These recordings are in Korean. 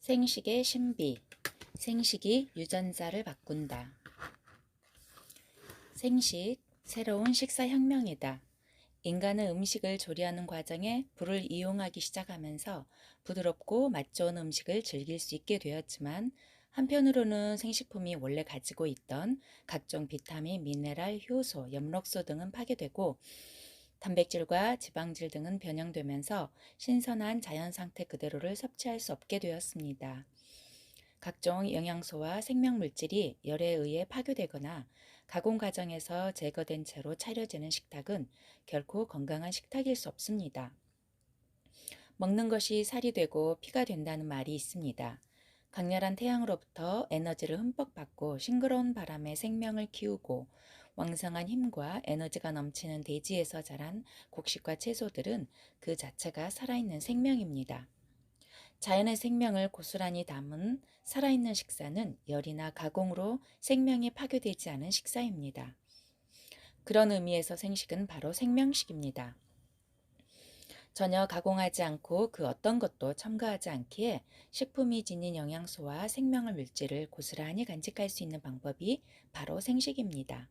생식의 신비, 생식이 유전자를 바꾼다. 생식, 새로운 식사혁명이다. 인간은 음식을 조리하는 과정에 불을 이용하기 시작하면서 부드럽고 맛 좋은 음식을 즐길 수 있게 되었지만, 한편으로는 생식품이 원래 가지고 있던 각종 비타민, 미네랄, 효소, 엽록소 등은 파괴되고, 단백질과 지방질 등은 변형되면서 신선한 자연 상태 그대로를 섭취할 수 없게 되었습니다. 각종 영양소와 생명물질이 열에 의해 파괴되거나 가공 과정에서 제거된 채로 차려지는 식탁은 결코 건강한 식탁일 수 없습니다. 먹는 것이 살이 되고 피가 된다는 말이 있습니다. 강렬한 태양으로부터 에너지를 흠뻑 받고 싱그러운 바람에 생명을 키우고 왕성한 힘과 에너지가 넘치는 대지에서 자란 곡식과 채소들은 그 자체가 살아있는 생명입니다. 자연의 생명을 고스란히 담은 살아있는 식사는 열이나 가공으로 생명이 파괴되지 않은 식사입니다. 그런 의미에서 생식은 바로 생명식입니다. 전혀 가공하지 않고 그 어떤 것도 첨가하지 않기에 식품이 지닌 영양소와 생명의 물질을 고스란히 간직할 수 있는 방법이 바로 생식입니다.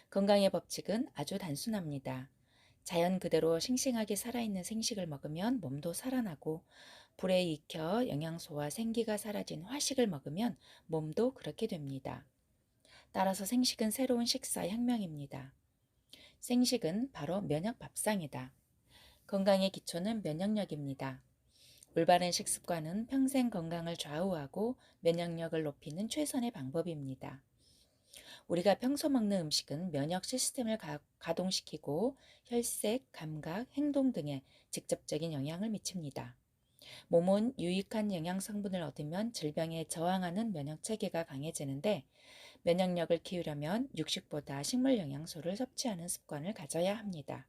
건강의 법칙은 아주 단순합니다. 자연 그대로 싱싱하게 살아있는 생식을 먹으면 몸도 살아나고, 불에 익혀 영양소와 생기가 사라진 화식을 먹으면 몸도 그렇게 됩니다. 따라서 생식은 새로운 식사 혁명입니다. 생식은 바로 면역 밥상이다. 건강의 기초는 면역력입니다. 올바른 식습관은 평생 건강을 좌우하고 면역력을 높이는 최선의 방법입니다. 우리가 평소 먹는 음식은 면역 시스템을 가동시키고 혈색, 감각, 행동 등에 직접적인 영향을 미칩니다. 몸은 유익한 영양 성분을 얻으면 질병에 저항하는 면역 체계가 강해지는데, 면역력을 키우려면 육식보다 식물 영양소를 섭취하는 습관을 가져야 합니다.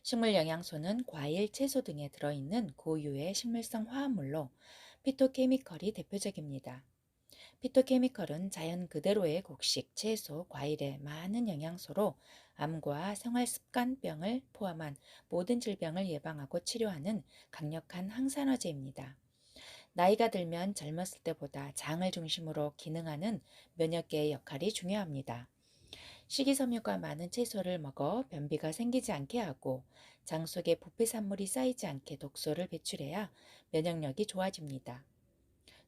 식물 영양소는 과일, 채소 등에 들어있는 고유의 식물성 화합물로 피토케미컬이 대표적입니다. 피토케미컬은 자연 그대로의 곡식, 채소, 과일의 많은 영양소로 암과 생활습관병을 포함한 모든 질병을 예방하고 치료하는 강력한 항산화제입니다. 나이가 들면 젊었을 때보다 장을 중심으로 기능하는 면역계의 역할이 중요합니다. 식이섬유가 많은 채소를 먹어 변비가 생기지 않게 하고, 장 속에 부패산물이 쌓이지 않게 독소를 배출해야 면역력이 좋아집니다.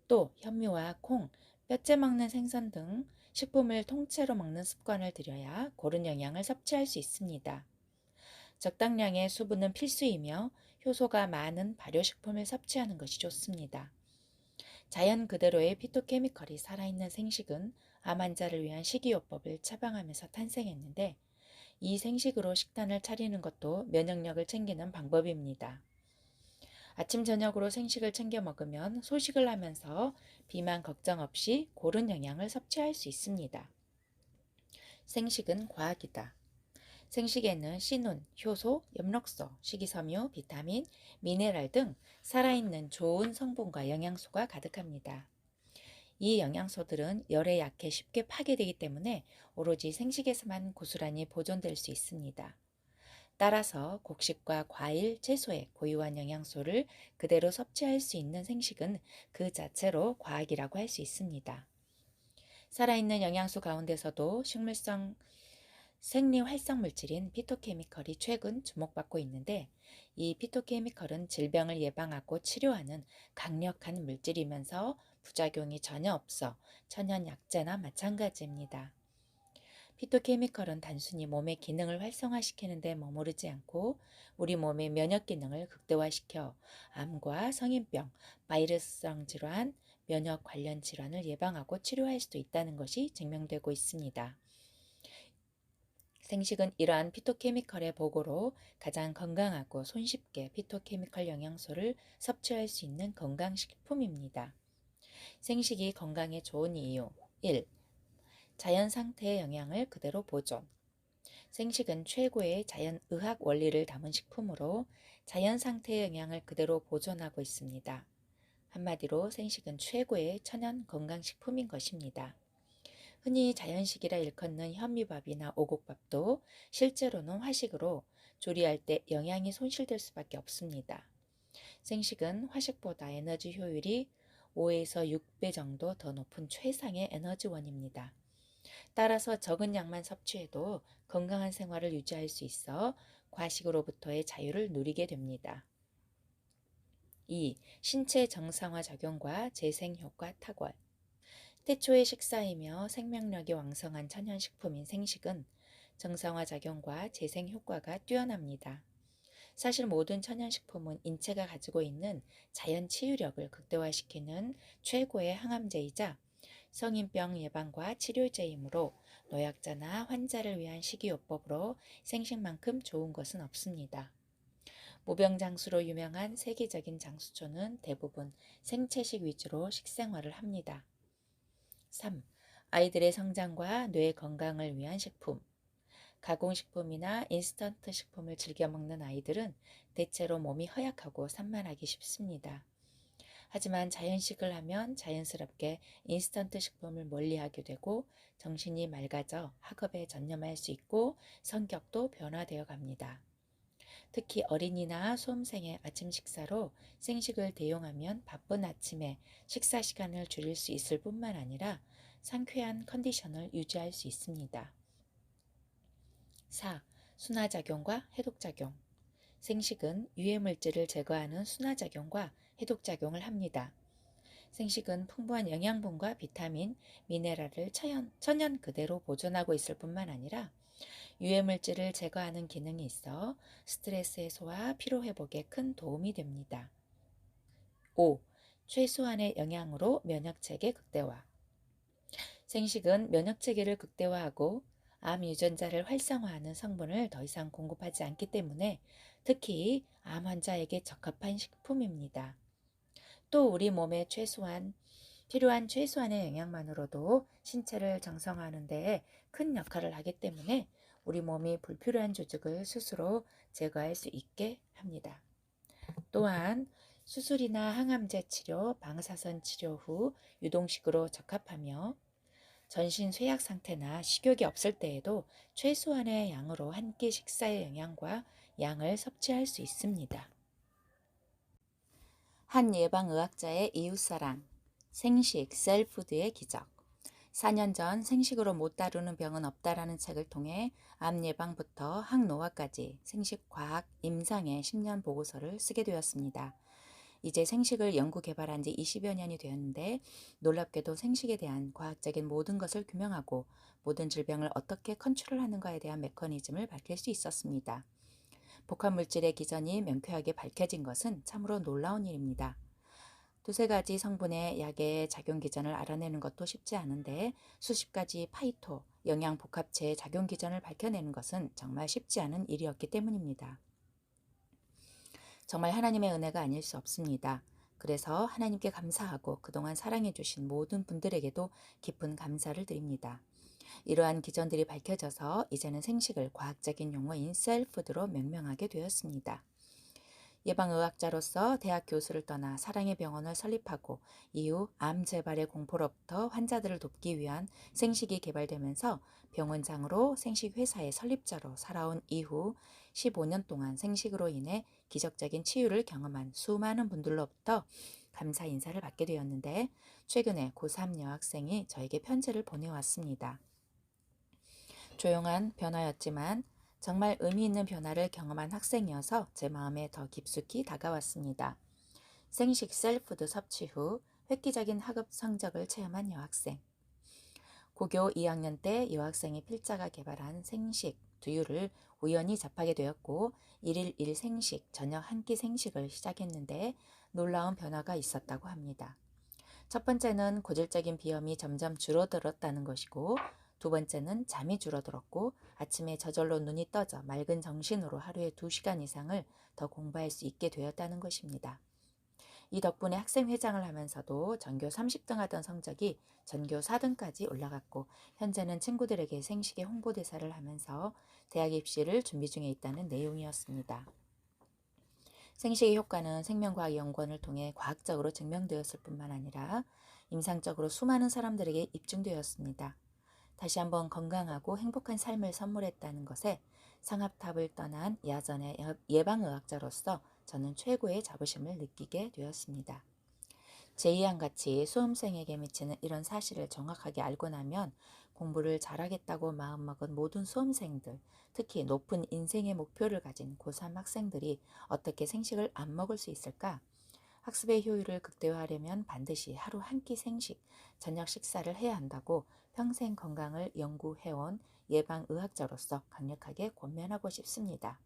또 현미와 콩, 뼈째 먹는 생선 등 식품을 통째로 먹는 습관을 들여야 고른 영양을 섭취할 수 있습니다. 적당량의 수분은 필수이며 효소가 많은 발효식품을 섭취하는 것이 좋습니다. 자연 그대로의 피토케미컬이 살아있는 생식은 암 환자를 위한 식이요법을 처방하면서 탄생했는데, 이 생식으로 식단을 차리는 것도 면역력을 챙기는 방법입니다. 아침 저녁으로 생식을 챙겨 먹으면 소식을 하면서 비만 걱정 없이 고른 영양을 섭취할 수 있습니다. 생식은 과학이다. 생식에는 씨눈, 효소, 엽록소, 식이섬유, 비타민, 미네랄 등 살아있는 좋은 성분과 영양소가 가득합니다. 이 영양소들은 열에 약해 쉽게 파괴되기 때문에 오로지 생식에서만 고스란히 보존될 수 있습니다. 따라서 곡식과 과일, 채소의 고유한 영양소를 그대로 섭취할 수 있는 생식은 그 자체로 과학이라고 할 수 있습니다. 살아있는 영양소 가운데서도 식물성 생리 활성 물질인 피토케미컬이 최근 주목받고 있는데, 이 피토케미컬은 질병을 예방하고 치료하는 강력한 물질이면서 부작용이 전혀 없어 천연 약재나 마찬가지입니다. 피토케미컬은 단순히 몸의 기능을 활성화시키는 데 머무르지 않고 우리 몸의 면역 기능을 극대화시켜 암과 성인병, 바이러스성 질환, 면역 관련 질환을 예방하고 치료할 수도 있다는 것이 증명되고 있습니다. 생식은 이러한 피토케미컬의 보고로 가장 건강하고 손쉽게 피토케미컬 영양소를 섭취할 수 있는 건강식품입니다. 생식이 건강에 좋은 이유 1. 자연 상태의 영양을 그대로 보존. 생식은 최고의 자연의학 원리를 담은 식품으로 자연 상태의 영양을 그대로 보존하고 있습니다. 한마디로 생식은 최고의 천연 건강식품인 것입니다. 흔히 자연식이라 일컫는 현미밥이나 오곡밥도 실제로는 화식으로 조리할 때 영양이 손실될 수밖에 없습니다. 생식은 화식보다 에너지 효율이 5에서 6배 정도 더 높은 최상의 에너지원입니다. 따라서 적은 양만 섭취해도 건강한 생활을 유지할 수 있어 과식으로부터의 자유를 누리게 됩니다. 2. 신체 정상화 작용과 재생효과 탁월. 태초의 식사이며 생명력이 왕성한 천연식품인 생식은 정상화 작용과 재생효과가 뛰어납니다. 사실 모든 천연식품은 인체가 가지고 있는 자연 치유력을 극대화시키는 최고의 항암제이자 성인병 예방과 치료제이므로 노약자나 환자를 위한 식이요법으로 생식만큼 좋은 것은 없습니다. 무병장수로 유명한 세계적인 장수초는 대부분 생채식 위주로 식생활을 합니다. 3. 아이들의 성장과 뇌 건강을 위한 식품. 가공식품이나 인스턴트 식품을 즐겨 먹는 아이들은 대체로 몸이 허약하고 산만하기 쉽습니다. 하지만 자연식을 하면 자연스럽게 인스턴트 식품을 멀리하게 되고 정신이 맑아져 학업에 전념할 수 있고 성격도 변화되어 갑니다. 특히 어린이나 수험생의 아침 식사로 생식을 대용하면 바쁜 아침에 식사 시간을 줄일 수 있을 뿐만 아니라 상쾌한 컨디션을 유지할 수 있습니다. 4. 순화작용과 해독작용. 생식은 유해물질을 제거하는 순화작용과 해독작용을 합니다. 생식은 풍부한 영양분과 비타민, 미네랄을 천연 그대로 보존하고 있을 뿐만 아니라 유해물질을 제거하는 기능이 있어 스트레스 해소와 피로 회복에 큰 도움이 됩니다. 5. 최소한의 영양으로 면역체계 극대화. 생식은 면역체계를 극대화하고 암 유전자를 활성화하는 성분을 더 이상 공급하지 않기 때문에 특히 암 환자에게 적합한 식품입니다. 또 우리 몸에 필요한 최소한의 영양만으로도 신체를 정상화하는 데 큰 역할을 하기 때문에 우리 몸이 불필요한 조직을 스스로 제거할 수 있게 합니다. 또한 수술이나 항암제 치료, 방사선 치료 후 유동식으로 적합하며 전신 쇠약 상태나 식욕이 없을 때에도 최소한의 양으로 한 끼 식사의 영양과 양을 섭취할 수 있습니다. 한 예방의학자의 이웃사랑, 생식, 셀푸드의 기적. 4년 전 생식으로 못 다루는 병은 없다라는 책을 통해 암 예방부터 항노화까지 생식과학 임상의 10년 보고서를 쓰게 되었습니다. 이제 생식을 연구 개발한 지 20여 년이 되었는데 놀랍게도 생식에 대한 과학적인 모든 것을 규명하고 모든 질병을 어떻게 컨트롤하는가에 대한 메커니즘을 밝힐 수 있었습니다. 복합물질의 기전이 명쾌하게 밝혀진 것은 참으로 놀라운 일입니다. 두세 가지 성분의 약의 작용 기전을 알아내는 것도 쉽지 않은데 수십 가지 파이토, 영양 복합체의 작용 기전을 밝혀내는 것은 정말 쉽지 않은 일이었기 때문입니다. 정말 하나님의 은혜가 아닐 수 없습니다. 그래서 하나님께 감사하고 그동안 사랑해 주신 모든 분들에게도 깊은 감사를 드립니다. 이러한 기전들이 밝혀져서 이제는 생식을 과학적인 용어인 셀푸드로 명명하게 되었습니다. 예방의학자로서 대학 교수를 떠나 사랑의 병원을 설립하고 이후 암 재발의 공포로부터 환자들을 돕기 위한 생식이 개발되면서 병원장으로 생식회사의 설립자로 살아온 이후 15년 동안 생식으로 인해 기적적인 치유를 경험한 수많은 분들로부터 감사 인사를 받게 되었는데 최근에 고3 여학생이 저에게 편지를 보내왔습니다. 조용한 변화였지만 정말 의미 있는 변화를 경험한 학생이어서 제 마음에 더 깊숙이 다가왔습니다. 생식 셀푸드 섭취 후 획기적인 학업 성적을 체험한 여학생. 고교 2학년 때 여학생이 필자가 개발한 생식, 두유를 우연히 접하게 되었고 1일 1생식, 저녁 한 끼 생식을 시작했는데 놀라운 변화가 있었다고 합니다. 첫 번째는 고질적인 비염이 점점 줄어들었다는 것이고 두 번째는 잠이 줄어들었고 아침에 저절로 눈이 떠져 맑은 정신으로 하루에 2시간 이상을 더 공부할 수 있게 되었다는 것입니다. 이 덕분에 학생회장을 하면서도 전교 30등 하던 성적이 전교 4등까지 올라갔고 현재는 친구들에게 생식의 홍보대사를 하면서 대학 입시를 준비 중에 있다는 내용이었습니다. 생식의 효과는 생명과학연구원을 통해 과학적으로 증명되었을 뿐만 아니라 임상적으로 수많은 사람들에게 입증되었습니다. 다시 한번 건강하고 행복한 삶을 선물했다는 것에 상합탑을 떠난 야전의 예방의학자로서 저는 최고의 자부심을 느끼게 되었습니다. 제2항같이 수험생에게 미치는 이런 사실을 정확하게 알고 나면 공부를 잘하겠다고 마음먹은 모든 수험생들, 특히 높은 인생의 목표를 가진 고3 학생들이 어떻게 생식을 안 먹을 수 있을까? 학습의 효율을 극대화하려면 반드시 하루 한 끼 생식, 저녁 식사를 해야 한다고 평생 건강을 연구해온 예방의학자로서 강력하게 권면하고 싶습니다.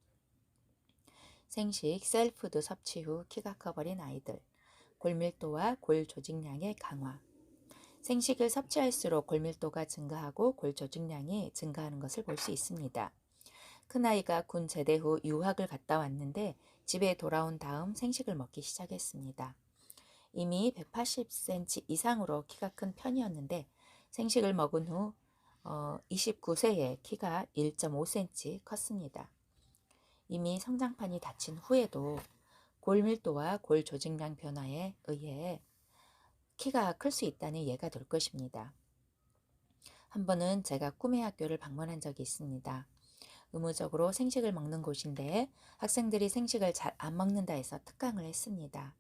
생식, 셀푸드 섭취 후 키가 커버린 아이들, 골밀도와 골 조직량의 강화. 생식을 섭취할수록 골밀도가 증가하고 골 조직량이 증가하는 것을 볼 수 있습니다. 큰아이가 군 제대 후 유학을 갔다 왔는데 집에 돌아온 다음 생식을 먹기 시작했습니다. 이미 180cm 이상으로 키가 큰 편이었는데 생식을 먹은 후 29세에 키가 1.5cm 컸습니다. 이미 성장판이 닫힌 후에도 골밀도와 골 조직량 변화에 의해 키가 클 수 있다는 예가 될 것입니다. 한 번은 제가 꿈의 학교를 방문한 적이 있습니다. 의무적으로 생식을 먹는 곳인데 학생들이 생식을 잘 안 먹는다 해서 특강을 했습니다.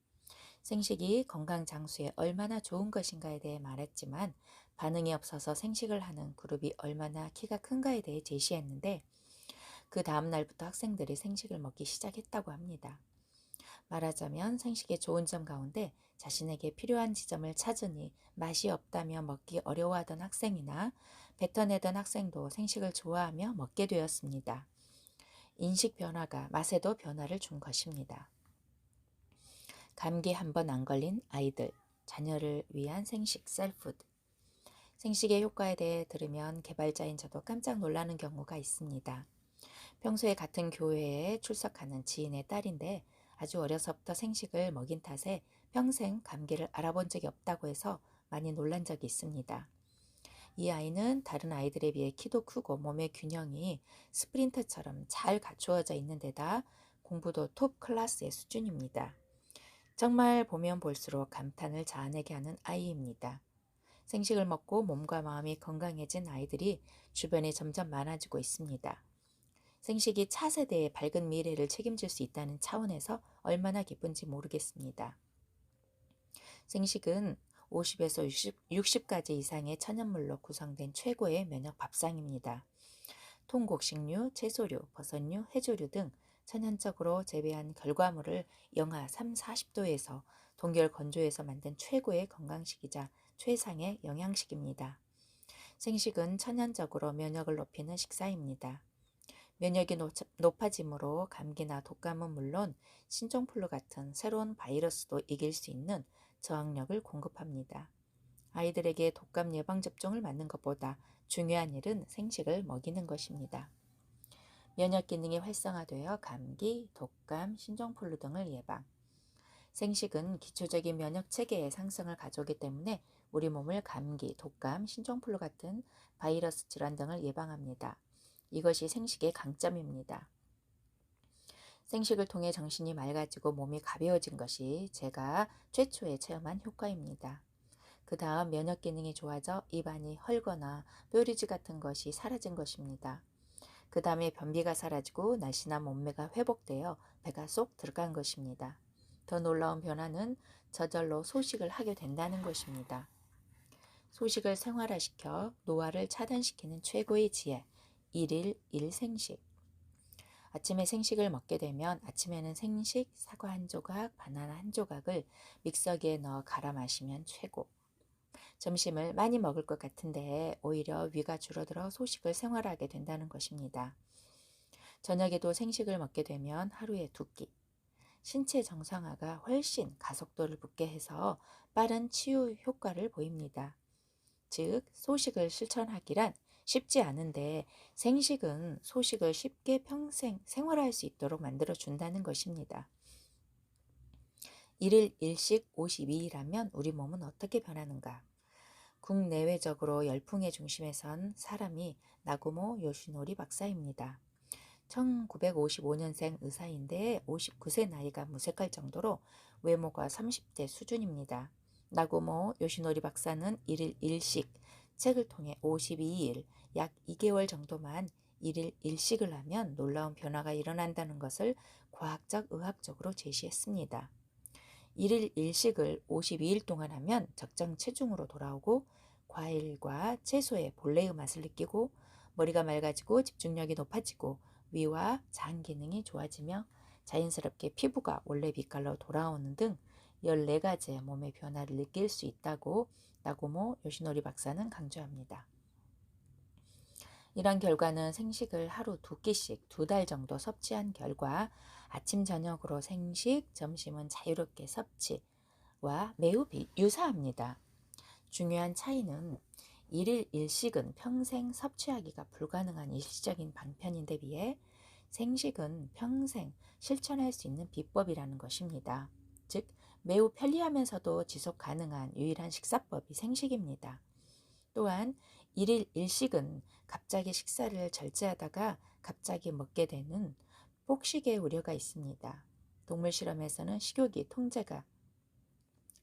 생식이 건강 장수에 얼마나 좋은 것인가에 대해 말했지만 반응이 없어서 생식을 하는 그룹이 얼마나 키가 큰가에 대해 제시했는데 그 다음 날부터 학생들이 생식을 먹기 시작했다고 합니다. 말하자면 생식의 좋은 점 가운데 자신에게 필요한 지점을 찾으니 맛이 없다며 먹기 어려워하던 학생이나 뱉어내던 학생도 생식을 좋아하며 먹게 되었습니다. 인식 변화가 맛에도 변화를 준 것입니다. 감기 한 번 안 걸린 아이들, 자녀를 위한 생식, 셀푸드. 생식의 효과에 대해 들으면 개발자인 저도 깜짝 놀라는 경우가 있습니다. 평소에 같은 교회에 출석하는 지인의 딸인데 아주 어려서부터 생식을 먹인 탓에 평생 감기를 알아본 적이 없다고 해서 많이 놀란 적이 있습니다. 이 아이는 다른 아이들에 비해 키도 크고 몸의 균형이 스프린터처럼 잘 갖추어져 있는 데다 공부도 톱 클래스의 수준입니다. 정말 보면 볼수록 감탄을 자아내게 하는 아이입니다. 생식을 먹고 몸과 마음이 건강해진 아이들이 주변에 점점 많아지고 있습니다. 생식이 차세대의 밝은 미래를 책임질 수 있다는 차원에서 얼마나 기쁜지 모르겠습니다. 생식은 50에서 60가지 이상의 천연물로 구성된 최고의 면역 밥상입니다. 통곡식류, 채소류, 버섯류, 해조류 등 천연적으로 재배한 결과물을 영하 3, 40도에서 동결 건조해서 만든 최고의 건강식이자 최상의 영양식입니다. 생식은 천연적으로 면역을 높이는 식사입니다. 면역이 높아지므로 감기나 독감은 물론 신종플루 같은 새로운 바이러스도 이길 수 있는 저항력을 공급합니다. 아이들에게 독감 예방접종을 맞는 것보다 중요한 일은 생식을 먹이는 것입니다. 면역 기능이 활성화되어 감기, 독감, 신종플루 등을 예방. 생식은 기초적인 면역 체계의 상승을 가져오기 때문에 우리 몸을 감기, 독감, 신종플루 같은 바이러스 질환 등을 예방합니다. 이것이 생식의 강점입니다. 생식을 통해 정신이 맑아지고 몸이 가벼워진 것이 제가 최초에 체험한 효과입니다. 그 다음 면역 기능이 좋아져 입안이 헐거나 뾰루지 같은 것이 사라진 것입니다. 그 다음에 변비가 사라지고 날씬한 몸매가 회복되어 배가 쏙 들어간 것입니다. 더 놀라운 변화는 저절로 소식을 하게 된다는 것입니다. 소식을 생활화시켜 노화를 차단시키는 최고의 지혜, 1일 1생식. 아침에 생식을 먹게 되면 아침에는 생식, 사과 한 조각, 바나나 한 조각을 믹서기에 넣어 갈아 마시면 최고. 점심을 많이 먹을 것 같은데 오히려 위가 줄어들어 소식을 생활하게 된다는 것입니다. 저녁에도 생식을 먹게 되면 하루에 2끼. 신체 정상화가 훨씬 가속도를 붙게 해서 빠른 치유 효과를 보입니다. 즉, 소식을 실천하기란 쉽지 않은데 생식은 소식을 쉽게 평생 생활할 수 있도록 만들어준다는 것입니다. 1일 1식 52일하면 우리 몸은 어떻게 변하는가? 국내외적으로 열풍의 중심에 선 사람이 나구모 요시노리 박사입니다. 1955년생 의사인데 59세 나이가 무색할 정도로 외모가 30대 수준입니다. 나구모 요시노리 박사는 1일 1식 책을 통해 52일, 약 2개월 정도만 일일 일식을 하면 놀라운 변화가 일어난다는 것을 과학적 의학적으로 제시했습니다. 일일 일식을 52일 동안 하면 적정 체중으로 돌아오고 과일과 채소의 본래의 맛을 느끼고 머리가 맑아지고 집중력이 높아지고 위와 장 기능이 좋아지며 자연스럽게 피부가 원래 빛깔로 돌아오는 등 14가지의 몸의 변화를 느낄 수 있다고 나고모 요시노리 박사는 강조합니다. 이런 결과는 생식을 하루 2끼씩 2달 정도 섭취한 결과 아침 저녁으로 생식, 점심은 자유롭게 섭취와 매우 유사합니다. 중요한 차이는 일일 일식은 평생 섭취하기가 불가능한 일시적인 방편인데 비해 생식은 평생 실천할 수 있는 비법이라는 것입니다. 즉, 매우 편리하면서도 지속 가능한 유일한 식사법이 생식입니다. 또한 일일 일식은 갑자기 식사를 절제하다가 갑자기 먹게 되는 폭식의 우려가 있습니다. 동물 실험에서는 식욕이 통제가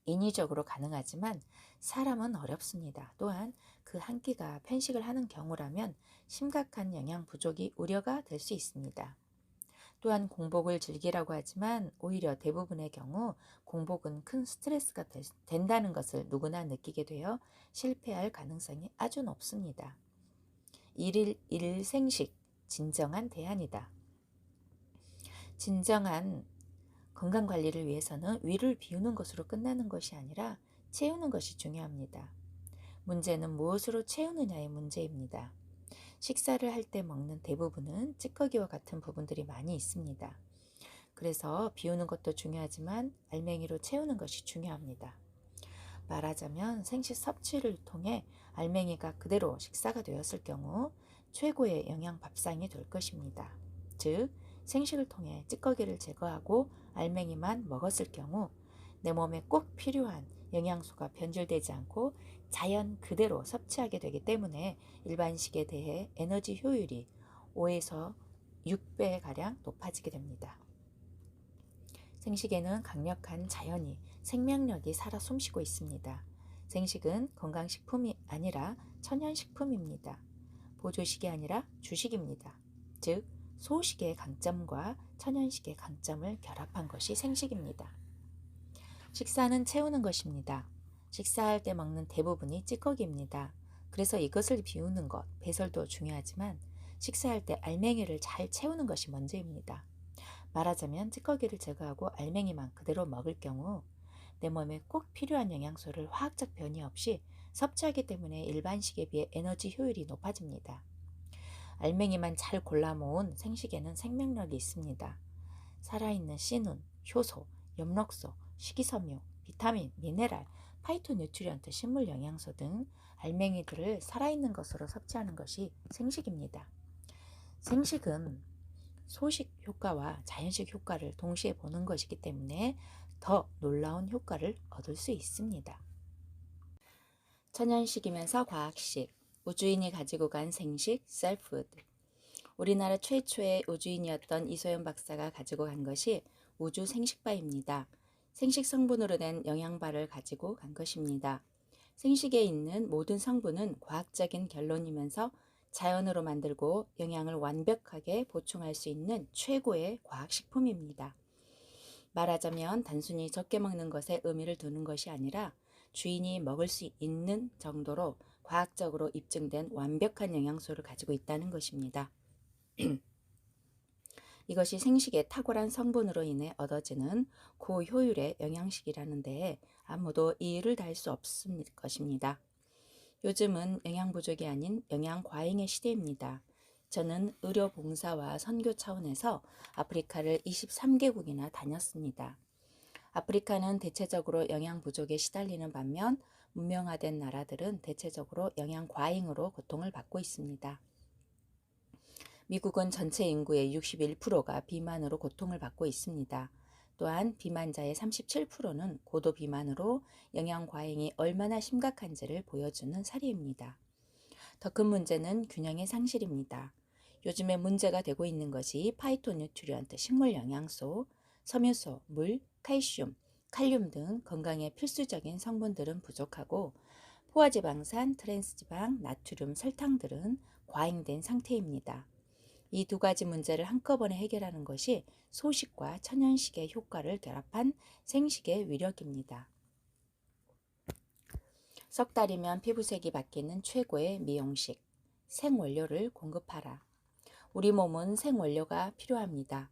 인위적으로 가능하지만 사람은 어렵습니다. 또한 그 한 끼가 편식을 하는 경우라면 심각한 영양 부족이 우려가 될 수 있습니다. 또한 공복을 즐기라고 하지만 오히려 대부분의 경우 공복은 큰 스트레스가 된다는 것을 누구나 느끼게 되어 실패할 가능성이 아주 높습니다. 일일 일생식, 진정한 대안이다. 진정한 건강관리를 위해서는 위를 비우는 것으로 끝나는 것이 아니라 채우는 것이 중요합니다. 문제는 무엇으로 채우느냐의 문제입니다. 식사를 할 때 먹는 대부분은 찌꺼기와 같은 부분들이 많이 있습니다. 그래서 비우는 것도 중요하지만 알맹이로 채우는 것이 중요합니다. 말하자면 생식 섭취를 통해 알맹이가 그대로 식사가 되었을 경우 최고의 영양 밥상이 될 것입니다. 즉, 생식을 통해 찌꺼기를 제거하고 알맹이만 먹었을 경우 내 몸에 꼭 필요한 영양소가 변질되지 않고 자연 그대로 섭취하게 되기 때문에 일반식에 대해 에너지 효율이 5에서 6배가량 높아지게 됩니다. 생식에는 강력한 자연이, 생명력이 살아 숨쉬고 있습니다. 생식은 건강식품이 아니라 천연식품입니다. 보조식이 아니라 주식입니다. 즉, 소식의 강점과 천연식의 강점을 결합한 것이 생식입니다. 식사는 채우는 것입니다. 식사할 때 먹는 대부분이 찌꺼기입니다. 그래서 이것을 비우는 것, 배설도 중요하지만 식사할 때 알맹이를 잘 채우는 것이 먼저입니다. 말하자면 찌꺼기를 제거하고 알맹이만 그대로 먹을 경우 내 몸에 꼭 필요한 영양소를 화학적 변이 없이 섭취하기 때문에 일반식에 비해 에너지 효율이 높아집니다. 알맹이만 잘 골라 모은 생식에는 생명력이 있습니다. 살아있는 씨눈, 효소, 엽록소, 식이섬유, 비타민, 미네랄, 파이토뉴트리언트, 식물 영양소 등 알맹이들을 살아있는 것으로 섭취하는 것이 생식입니다. 생식은 소식 효과와 자연식 효과를 동시에 보는 것이기 때문에 더 놀라운 효과를 얻을 수 있습니다. 천연식이면서 과학식, 우주인이 가지고 간 생식, 셀푸드. 우리나라 최초의 우주인이었던 이소연 박사가 가지고 간 것이 우주 생식바입니다. 생식 성분으로 된 영양바를 가지고 간 것입니다. 생식에 있는 모든 성분은 과학적인 결론이면서 자연으로 만들고 영양을 완벽하게 보충할 수 있는 최고의 과학식품입니다. 말하자면 단순히 적게 먹는 것에 의미를 두는 것이 아니라 주인이 먹을 수 있는 정도로 과학적으로 입증된 완벽한 영양소를 가지고 있다는 것입니다. 이것이 생식의 탁월한 성분으로 인해 얻어지는 고효율의 영양식이라는 데에 아무도 이의를 다할 수 없을 것입니다. 요즘은 영양 부족이 아닌 영양 과잉의 시대입니다. 저는 의료 봉사와 선교 차원에서 아프리카를 23개국이나 다녔습니다. 아프리카는 대체적으로 영양 부족에 시달리는 반면 문명화된 나라들은 대체적으로 영양 과잉으로 고통을 받고 있습니다. 미국은 전체 인구의 61%가 비만으로 고통을 받고 있습니다. 또한 비만자의 37%는 고도 비만으로 영양 과잉이 얼마나 심각한지를 보여주는 사례입니다. 더 큰 문제는 균형의 상실입니다. 요즘에 문제가 되고 있는 것이 파이토뉴트리언트, 식물 영양소, 섬유소, 물, 칼슘, 칼륨 등 건강에 필수적인 성분들은 부족하고 포화지방산, 트랜스지방, 나트륨, 설탕들은 과잉된 상태입니다. 이 두 가지 문제를 한꺼번에 해결하는 것이 소식과 천연식의 효과를 결합한 생식의 위력입니다. 석 달이면 피부색이 바뀌는 최고의 미용식, 생원료를 공급하라. 우리 몸은 생원료가 필요합니다.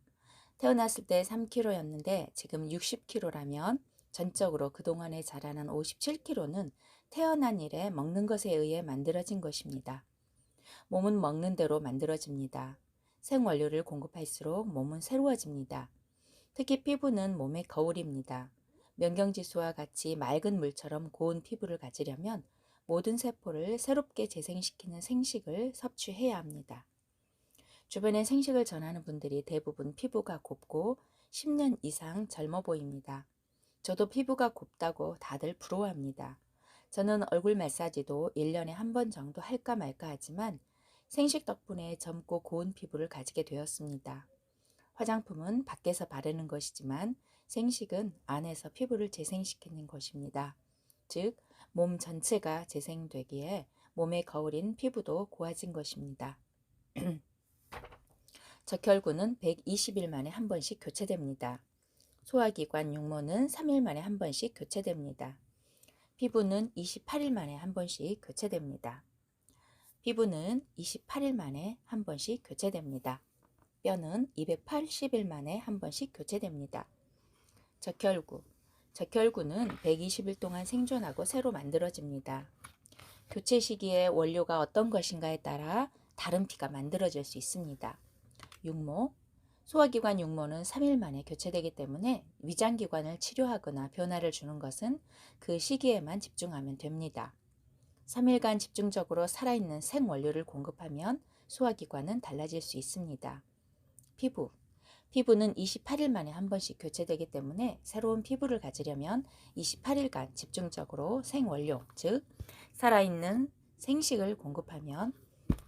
태어났을 때 3kg였는데 지금 60kg라면 전적으로 그동안에 자라난 57kg는 태어난 이래 먹는 것에 의해 만들어진 것입니다. 몸은 먹는 대로 만들어집니다. 생원료를 공급할수록 몸은 새로워집니다. 특히 피부는 몸의 거울입니다. 면경지수와 같이 맑은 물처럼 고운 피부를 가지려면 모든 세포를 새롭게 재생시키는 생식을 섭취해야 합니다. 주변에 생식을 전하는 분들이 대부분 피부가 곱고 10년 이상 젊어 보입니다. 저도 피부가 곱다고 다들 부러워합니다. 저는 얼굴 마사지도 1년에 한 번 정도 할까 말까 하지만 생식 덕분에 젊고 고운 피부를 가지게 되었습니다. 화장품은 밖에서 바르는 것이지만 생식은 안에서 피부를 재생시키는 것입니다. 즉, 몸 전체가 재생되기에 몸의 거울인 피부도 고와진 것입니다. 적혈구는 120일 만에 한 번씩 교체됩니다. 소화기관 육모는 3일 만에 한 번씩 교체됩니다. 피부는 28일 만에 한 번씩 교체됩니다. 피부는 28일 만에 한 번씩 교체됩니다. 뼈는 280일 만에 한 번씩 교체됩니다. 적혈구는 120일 동안 생존하고 새로 만들어집니다. 교체 시기에 원료가 어떤 것인가에 따라 다른 피가 만들어질 수 있습니다. 육모, 소화기관 육모는 3일 만에 교체되기 때문에 위장기관을 치료하거나 변화를 주는 것은 그 시기에만 집중하면 됩니다. 3일간 집중적으로 살아있는 생원료를 공급하면 소화기관은 달라질 수 있습니다. 피부는 28일 만에 한 번씩 교체되기 때문에 새로운 피부를 가지려면 28일간 집중적으로 생원료, 즉 살아있는 생식을 공급하면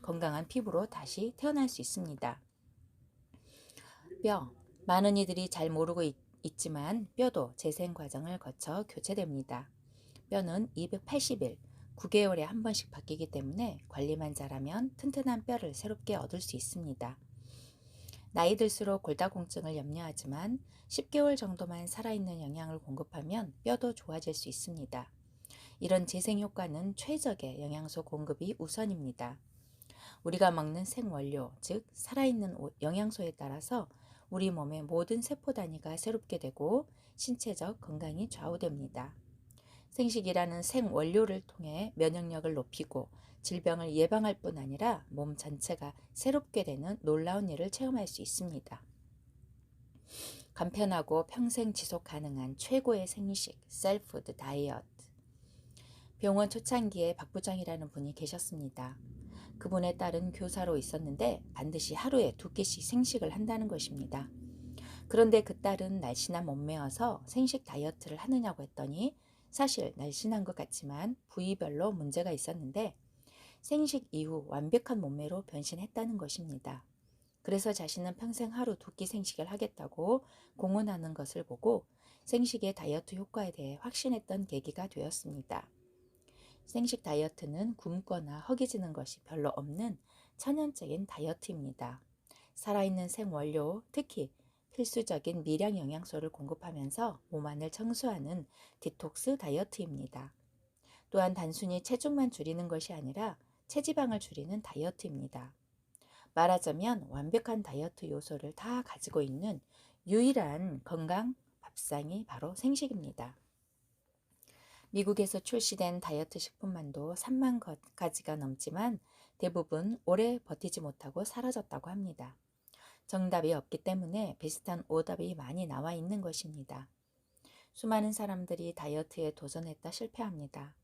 건강한 피부로 다시 태어날 수 있습니다. 뼈, 많은 이들이 잘 모르고 있지만 뼈도 재생 과정을 거쳐 교체됩니다. 뼈는 280일, 9개월에 한 번씩 바뀌기 때문에 관리만 잘하면 튼튼한 뼈를 새롭게 얻을 수 있습니다. 나이 들수록 골다공증을 염려하지만 10개월 정도만 살아있는 영양을 공급하면 뼈도 좋아질 수 있습니다. 이런 재생 효과는 최적의 영양소 공급이 우선입니다. 우리가 먹는 생원료, 즉 살아있는 영양소에 따라서 우리 몸의 모든 세포 단위가 새롭게 되고 신체적 건강이 좌우됩니다. 생식이라는 생원료를 통해 면역력을 높이고 질병을 예방할 뿐 아니라 몸 전체가 새롭게 되는 놀라운 일을 체험할 수 있습니다. 간편하고 평생 지속 가능한 최고의 생식, 셀푸드 다이어트. 병원 초창기에 박 부장이라는 분이 계셨습니다. 그분의 딸은 교사로 있었는데 반드시 하루에 2끼씩 생식을 한다는 것입니다. 그런데 그 딸은 날씬한 몸매여서 생식 다이어트를 하느냐고 했더니 사실 날씬한 것 같지만 부위별로 문제가 있었는데 생식 이후 완벽한 몸매로 변신했다는 것입니다. 그래서 자신은 평생 하루 2끼 생식을 하겠다고 공언하는 것을 보고 생식의 다이어트 효과에 대해 확신했던 계기가 되었습니다. 생식 다이어트는 굶거나 허기지는 것이 별로 없는 천연적인 다이어트입니다. 살아있는 생원료, 특히 필수적인 미량 영양소를 공급하면서 몸 안을 청소하는 디톡스 다이어트입니다. 또한 단순히 체중만 줄이는 것이 아니라 체지방을 줄이는 다이어트입니다. 말하자면 완벽한 다이어트 요소를 다 가지고 있는 유일한 건강 밥상이 바로 생식입니다. 미국에서 출시된 다이어트 식품만도 3만 가지가 넘지만 대부분 오래 버티지 못하고 사라졌다고 합니다. 정답이 없기 때문에 비슷한 오답이 많이 나와 있는 것입니다. 수많은 사람들이 다이어트에 도전했다 실패합니다.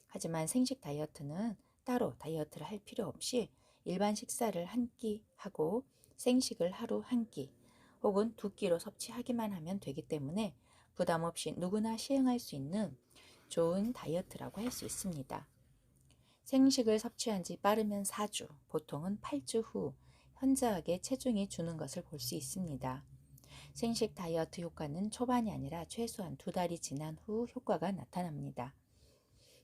하지만 생식 다이어트는 따로 다이어트를 할 필요 없이 일반 식사를 한 끼 하고 생식을 하루 한 끼 혹은 2끼로 섭취하기만 하면 되기 때문에 부담 없이 누구나 시행할 수 있는 좋은 다이어트라고 할 수 있습니다. 생식을 섭취한 지 빠르면 4주, 보통은 8주 후 현저하게 체중이 주는 것을 볼 수 있습니다. 생식 다이어트 효과는 초반이 아니라 최소한 2달이 지난 후 효과가 나타납니다.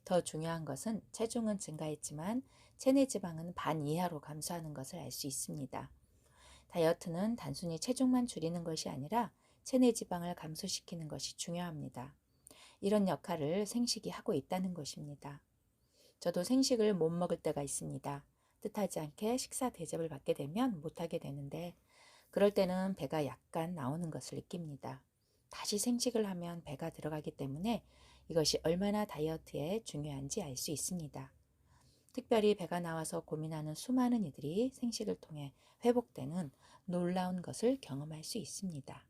더 중요한 것은 체중은 증가했지만 체내 지방은 반 이하로 감소하는 것을 알 수 있습니다. 다이어트는 단순히 체중만 줄이는 것이 아니라 체내 지방을 감소시키는 것이 중요합니다. 이런 역할을 생식이 하고 있다는 것입니다. 저도 생식을 못 먹을 때가 있습니다. 뜻하지 않게 식사 대접을 받게 되면 못하게 되는데 그럴 때는 배가 약간 나오는 것을 느낍니다. 다시 생식을 하면 배가 들어가기 때문에 이것이 얼마나 다이어트에 중요한지 알 수 있습니다. 특별히 배가 나와서 고민하는 수많은 이들이 생식을 통해 회복되는 놀라운 것을 경험할 수 있습니다.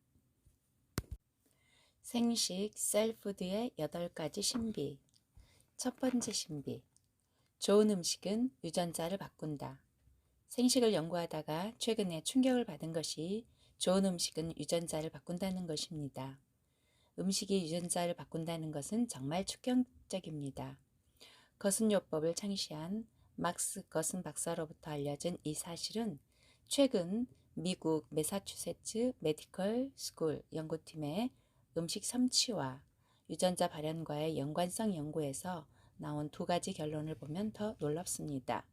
생식 셀푸드의 8가지 신비. 첫 번째 신비. 좋은 음식은 유전자를 바꾼다. 생식을 연구하다가 최근에 충격을 받은 것이 좋은 음식은 유전자를 바꾼다는 것입니다. 음식이 유전자를 바꾼다는 것은 정말 충격적입니다. 거슨요법을 창시한 막스 거슨 박사로부터 알려진 이 사실은 최근 미국 매사추세츠 메디컬 스쿨 연구팀의 음식 섭취와 유전자 발현과의 연관성 연구에서 나온 2가지 결론을 보면 더 놀랍습니다.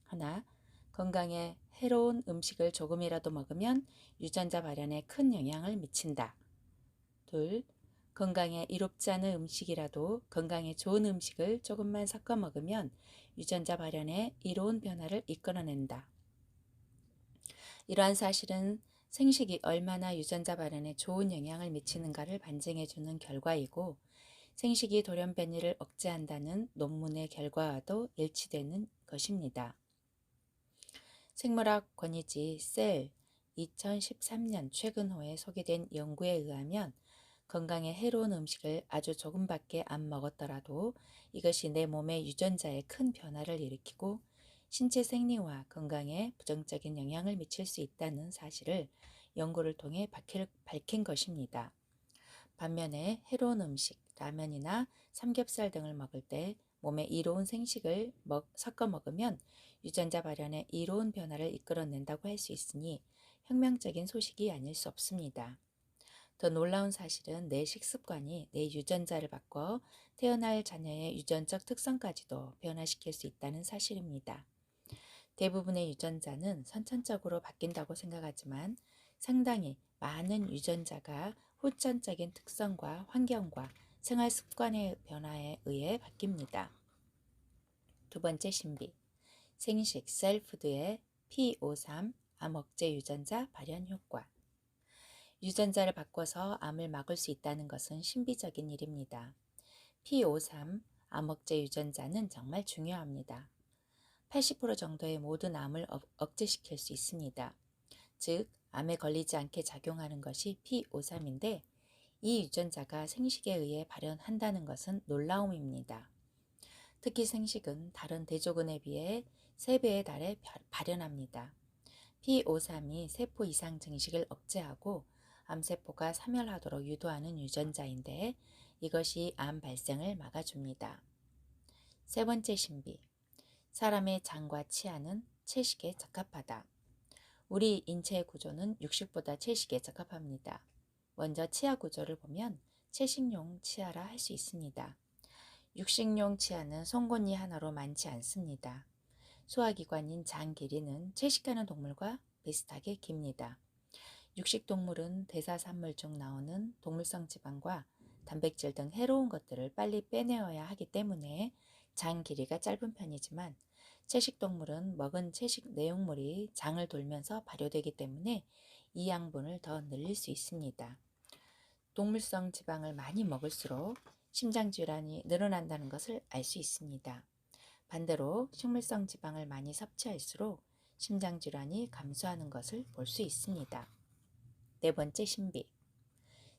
하나, 건강에 해로운 음식을 조금이라도 먹으면 유전자 발현에 큰 영향을 미친다. 둘, 건강에 이롭지 않은 음식이라도 건강에 좋은 음식을 조금만 섞어 먹으면 유전자 발현에 이로운 변화를 이끌어낸다. 이러한 사실은 생식이 얼마나 유전자 발현에 좋은 영향을 미치는가를 반증해주는 결과이고 생식이 돌연변이를 억제한다는 논문의 결과와도 일치되는 것입니다. 생물학 권위지 셀 2013년 최근호에 소개된 연구에 의하면 건강에 해로운 음식을 아주 조금밖에 안 먹었더라도 이것이 내 몸의 유전자에 큰 변화를 일으키고 신체 생리와 건강에 부정적인 영향을 미칠 수 있다는 사실을 연구를 통해 밝힌 것입니다. 반면에 해로운 음식, 라면이나 삼겹살 등을 먹을 때 몸에 이로운 생식을 섞어 먹으면 유전자 발현에 이로운 변화를 이끌어낸다고 할 수 있으니 혁명적인 소식이 아닐 수 없습니다. 더 놀라운 사실은 내 식습관이 내 유전자를 바꿔 태어날 자녀의 유전적 특성까지도 변화시킬 수 있다는 사실입니다. 대부분의 유전자는 선천적으로 바뀐다고 생각하지만 상당히 많은 유전자가 후천적인 특성과 환경과 생활 습관의 변화에 의해 바뀝니다. 두 번째 신비, 생식 셀푸드의 P53 암 억제 유전자 발현 효과. 유전자를 바꿔서 암을 막을 수 있다는 것은 신비적인 일입니다. P53 암 억제 유전자는 정말 중요합니다. 80% 정도의 모든 암을 억제시킬 수 있습니다. 즉, 암에 걸리지 않게 작용하는 것이 P53인데 이 유전자가 생식에 의해 발현한다는 것은 놀라움입니다. 특히 생식은 다른 대조군에 비해 3배에 달해 발현합니다. P53이 세포 이상 증식을 억제하고 암세포가 사멸하도록 유도하는 유전자인데 이것이 암 발생을 막아줍니다. 세 번째 신비, 사람의 장과 치아는 채식에 적합하다. 우리 인체의 구조는 육식보다 채식에 적합합니다. 먼저 치아 구조를 보면 채식용 치아라 할 수 있습니다. 육식용 치아는 송곳니 하나로 많지 않습니다. 소화기관인 장 길이는 채식하는 동물과 비슷하게 깁니다. 육식동물은 대사산물 중 나오는 동물성 지방과 단백질 등 해로운 것들을 빨리 빼내어야 하기 때문에 장 길이가 짧은 편이지만 채식동물은 먹은 채식 내용물이 장을 돌면서 발효되기 때문에 이 양분을 더 늘릴 수 있습니다. 동물성 지방을 많이 먹을수록 심장질환이 늘어난다는 것을 알 수 있습니다. 반대로 식물성 지방을 많이 섭취할수록 심장질환이 감소하는 것을 볼 수 있습니다. 네 번째 신비,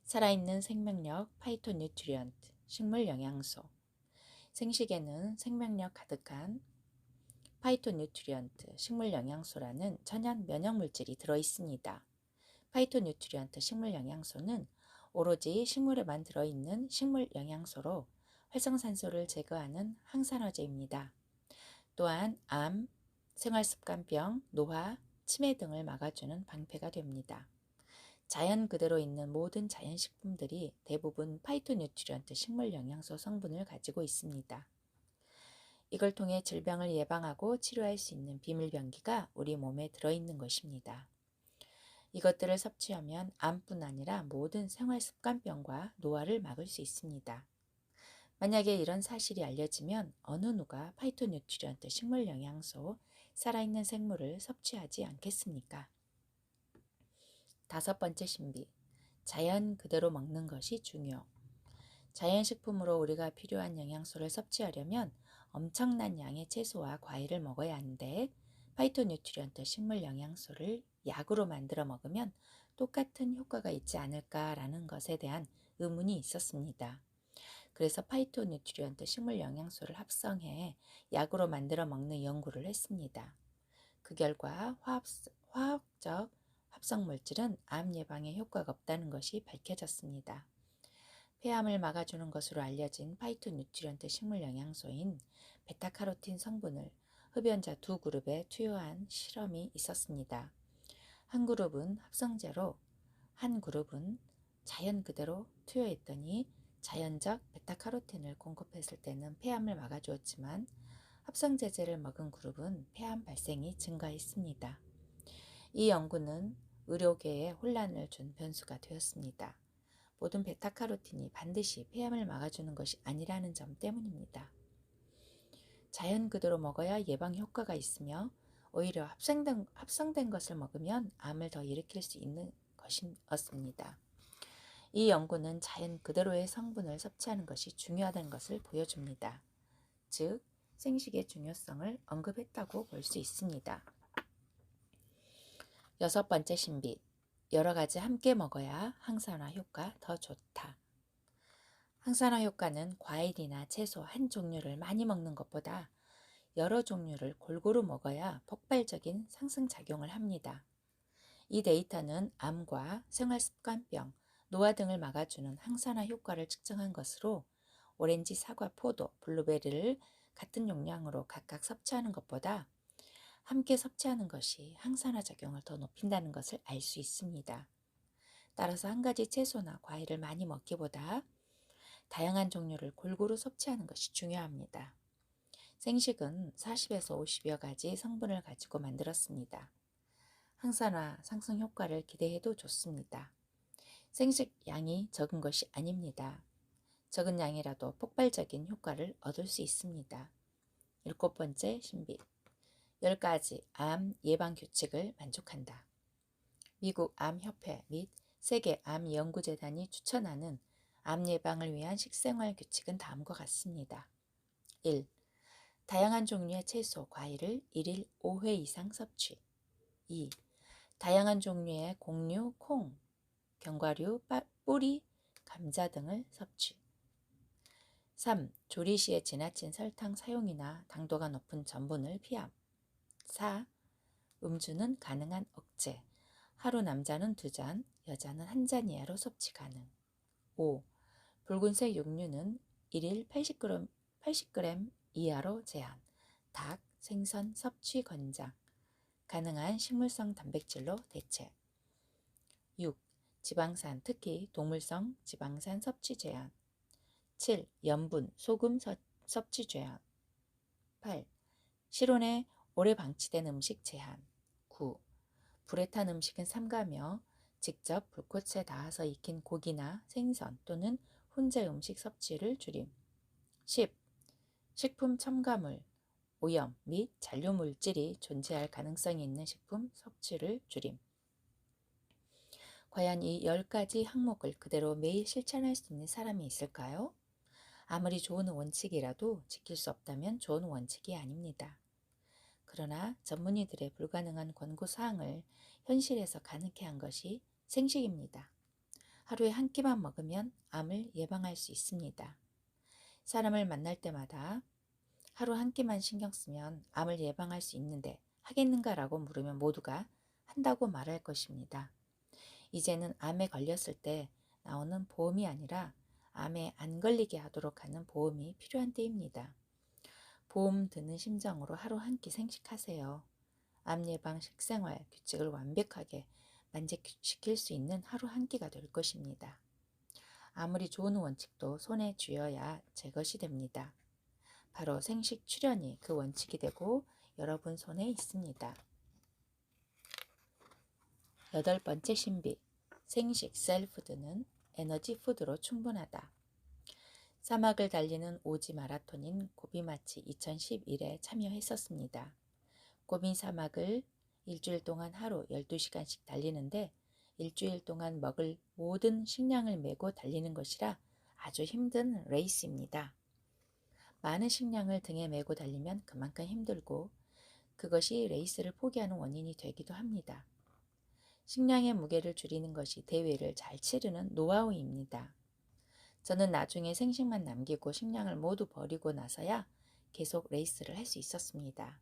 살아있는 생명력 파이토뉴트리언트 식물 영양소. 생식에는 생명력 가득한 파이토뉴트리언트 식물 영양소라는 천연 면역 물질이 들어 있습니다. 파이토뉴트리언트 식물 영양소는 오로지 식물에만 들어있는 식물 영양소로 활성산소를 제거하는 항산화제입니다. 또한 암, 생활습관병, 노화, 치매 등을 막아주는 방패가 됩니다. 자연 그대로 있는 모든 자연식품들이 대부분 파이토뉴트리언트 식물 영양소 성분을 가지고 있습니다. 이걸 통해 질병을 예방하고 치료할 수 있는 비밀병기가 우리 몸에 들어있는 것입니다. 이것들을 섭취하면 암뿐 아니라 모든 생활습관병과 노화를 막을 수 있습니다. 만약에 이런 사실이 알려지면 어느 누가 파이토뉴트리언트 식물 영양소, 살아있는 생물을 섭취하지 않겠습니까? 5번째 신비, 자연 그대로 먹는 것이 중요. 자연식품으로 우리가 필요한 영양소를 섭취하려면 엄청난 양의 채소와 과일을 먹어야 하는데 파이토뉴트리언트 식물 영양소를 약으로 만들어 먹으면 똑같은 효과가 있지 않을까라는 것에 대한 의문이 있었습니다. 그래서 파이토뉴트리언트 식물 영양소를 합성해 약으로 만들어 먹는 연구를 했습니다. 그 결과 화학적 합성 물질은 암 예방에 효과가 없다는 것이 밝혀졌습니다. 폐암을 막아주는 것으로 알려진 파이토뉴트리언트 식물 영양소인 베타카로틴 성분을 흡연자 2그룹에 투여한 실험이 있었습니다. 한 그룹은 합성제로, 한 그룹은 자연 그대로 투여했더니 자연적 베타카로틴을 공급했을 때는 폐암을 막아주었지만 합성제제를 먹은 그룹은 폐암 발생이 증가했습니다. 이 연구는 의료계에 혼란을 준 변수가 되었습니다. 모든 베타카로틴이 반드시 폐암을 막아주는 것이 아니라는 점 때문입니다. 자연 그대로 먹어야 예방 효과가 있으며 오히려 합성된 것을 먹으면 암을 더 일으킬 수 있는 것이었습니다. 이 연구는 자연 그대로의 성분을 섭취하는 것이 중요하다는 것을 보여줍니다. 즉, 생식의 중요성을 언급했다고 볼 수 있습니다. 6번째 신비, 여러 가지 함께 먹어야 항산화 효과 더 좋다. 항산화 효과는 과일이나 채소 한 종류를 많이 먹는 것보다 여러 종류를 골고루 먹어야 폭발적인 상승작용을 합니다. 이 데이터는 암과 생활습관병, 노화 등을 막아주는 항산화 효과를 측정한 것으로 오렌지, 사과, 포도, 블루베리를 같은 용량으로 각각 섭취하는 것보다 함께 섭취하는 것이 항산화 작용을 더 높인다는 것을 알 수 있습니다. 따라서 한 가지 채소나 과일을 많이 먹기보다 다양한 종류를 골고루 섭취하는 것이 중요합니다. 생식은 40에서 50여 가지 성분을 가지고 만들었습니다. 항산화 상승 효과를 기대해도 좋습니다. 생식 양이 적은 것이 아닙니다. 적은 양이라도 폭발적인 효과를 얻을 수 있습니다. 7번째 신비, 10가지 암 예방 규칙을 만족한다. 미국 암협회 및 세계암연구재단이 추천하는 암 예방을 위한 식생활 규칙은 다음과 같습니다. 1. 다양한 종류의 채소, 과일을 1일 5회 이상 섭취. 2. 다양한 종류의 곡류, 콩, 견과류, 뿌리, 감자 등을 섭취. 3. 조리 시에 지나친 설탕 사용이나 당도가 높은 전분을 피함. 4. 음주는 가능한 억제. 하루 남자는 2잔, 여자는 1잔 이하로 섭취 가능. 5. 붉은색 육류는 1일 80g 이하로 제한. 닭, 생선 섭취 권장. 가능한 식물성 단백질로 대체. 6. 지방산, 특히 동물성 지방산 섭취 제한. 7. 염분, 소금 섭취 제한. 8. 실온에 오래 방치된 음식 제한. 9. 불에 탄 음식은 삼가며 직접 불꽃에 닿아서 익힌 고기나 생선 또는 훈제 음식 섭취를 줄임. 10. 식품 첨가물, 오염 및 잔류 물질이 존재할 가능성이 있는 식품 섭취를 줄임. 과연 이 10가지 항목을 그대로 매일 실천할 수 있는 사람이 있을까요? 아무리 좋은 원칙이라도 지킬 수 없다면 좋은 원칙이 아닙니다. 그러나 전문의들의 불가능한 권고사항을 현실에서 가능케 한 것이 생식입니다. 하루에 한 끼만 먹으면 암을 예방할 수 있습니다. 사람을 만날 때마다 하루 한 끼만 신경 쓰면 암을 예방할 수 있는데 하겠는가라고 물으면 모두가 한다고 말할 것입니다. 이제는 암에 걸렸을 때 나오는 보험이 아니라 암에 안 걸리게 하도록 하는 보험이 필요한 때입니다. 보험 드는 심정으로 하루 한 끼 생식하세요. 암 예방 식생활 규칙을 완벽하게 만족시킬 수 있는 하루 한 끼가 될 것입니다. 아무리 좋은 원칙도 손에 쥐어야 제 것이 됩니다. 바로 생식 출현이 그 원칙이 되고 여러분 손에 있습니다. 8번째 신비, 생식 셀푸드는 에너지 푸드로 충분하다. 사막을 달리는 오지 마라톤인 고비마치 2011에 참여했었습니다. 고비 사막을 일주일 동안 하루 12시간씩 달리는데 일주일 동안 먹을 모든 식량을 메고 달리는 것이라 아주 힘든 레이스입니다. 많은 식량을 등에 메고 달리면 그만큼 힘들고 그것이 레이스를 포기하는 원인이 되기도 합니다. 식량의 무게를 줄이는 것이 대회를 잘 치르는 노하우입니다. 저는 나중에 생식만 남기고 식량을 모두 버리고 나서야 계속 레이스를 할 수 있었습니다.